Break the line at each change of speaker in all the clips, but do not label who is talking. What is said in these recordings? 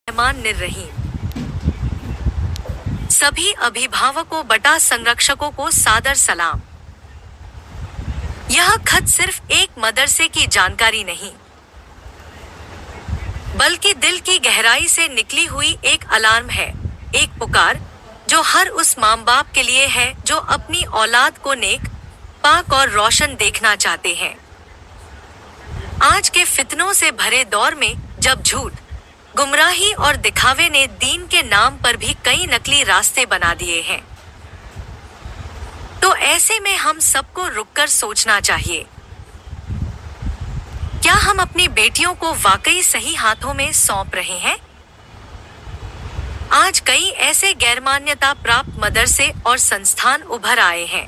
रहमान निर्रहीम। सभी अभिभावकों बटा संरक्षकों को सादर सलाम। यह खत सिर्फ एक मदरसे की जानकारी नहीं, बल्कि दिल की गहराई से निकली हुई एक अलार्म है, एक पुकार जो हर उस माँ बाप के लिए है जो अपनी औलाद को नेक, पाक और रोशन देखना चाहते हैं। आज के फितनों से भरे दौर में, जब झूठ, गुमराही और दिखावे ने दीन के नाम पर भी कई नकली रास्ते बना दिए हैं, तो ऐसे में हम सबको रुककर सोचना चाहिए, क्या हम अपनी बेटियों को वाकई सही हाथों में सौंप रहे हैं? आज कई ऐसे गैरमान्यता प्राप्त मदरसे और संस्थान उभर आए हैं,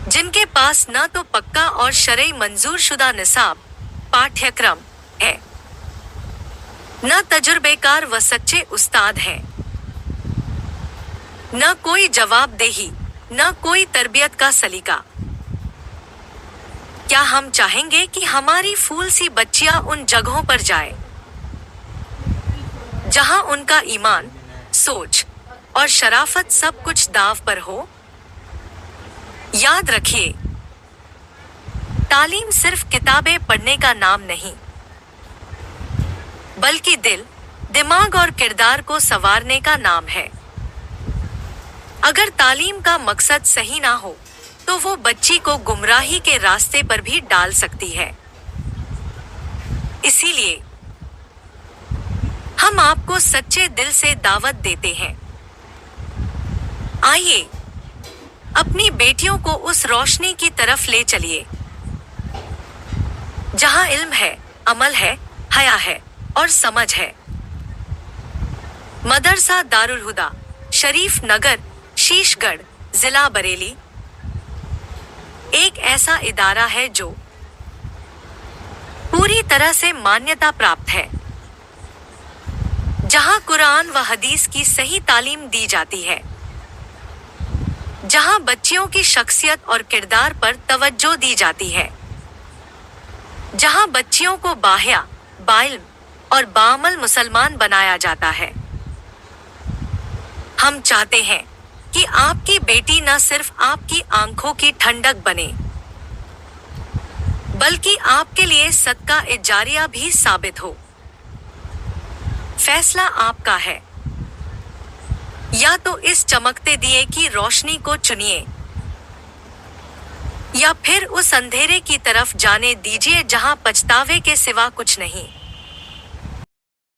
जिनके पास न तो पक्का और शरई मंजूर शुदा निसाब, पाठ्यक्रम है, न तजुर्बेकार व सच्चे उस्ताद हैं, न कोई जवाबदेही, न कोई तरबियत का सलीका। क्या हम चाहेंगे कि हमारी फूल सी बच्चियां उन जगहों पर जाए जहां उनका ईमान, सोच और शराफत सब कुछ दाव पर हो? याद रखिए, तालीम सिर्फ किताबें पढ़ने का नाम नहीं, बल्कि दिल, दिमाग और किरदार को संवारने का नाम है। अगर तालीम का मकसद सही ना हो, तो वो बच्ची को गुमराही के रास्ते पर भी डाल सकती है। इसीलिए हम आपको सच्चे दिल से दावत देते हैं, आइए अपनी बेटियों को उस रोशनी की तरफ ले चलिए जहां इल्म है, अमल है, हया है और समझ है। मदरसा दारुल हुदा, शरीफ नगर, शीशगढ़, जिला बरेली एक ऐसा इदारा है जो पूरी तरह से मान्यता प्राप्त है, जहां कुरान व हदीस की सही तालीम दी जाती है, जहां बच्चियों की शख्सियत और किरदार पर तवज्जो दी जाती है, जहां बच्चियों को बाहया, बाइल्म और बाअमल मुसलमान बनाया जाता है। हम चाहते हैं कि आपकी बेटी न सिर्फ आपकी आंखों की ठंडक बने, बल्कि आपके लिए सदका ए जारिया भी साबित हो। फैसला आपका है, या तो इस चमकते दिए की रोशनी को चुनिए, या फिर उस अंधेरे की तरफ जाने दीजिए जहां पछतावे के सिवा कुछ नहीं।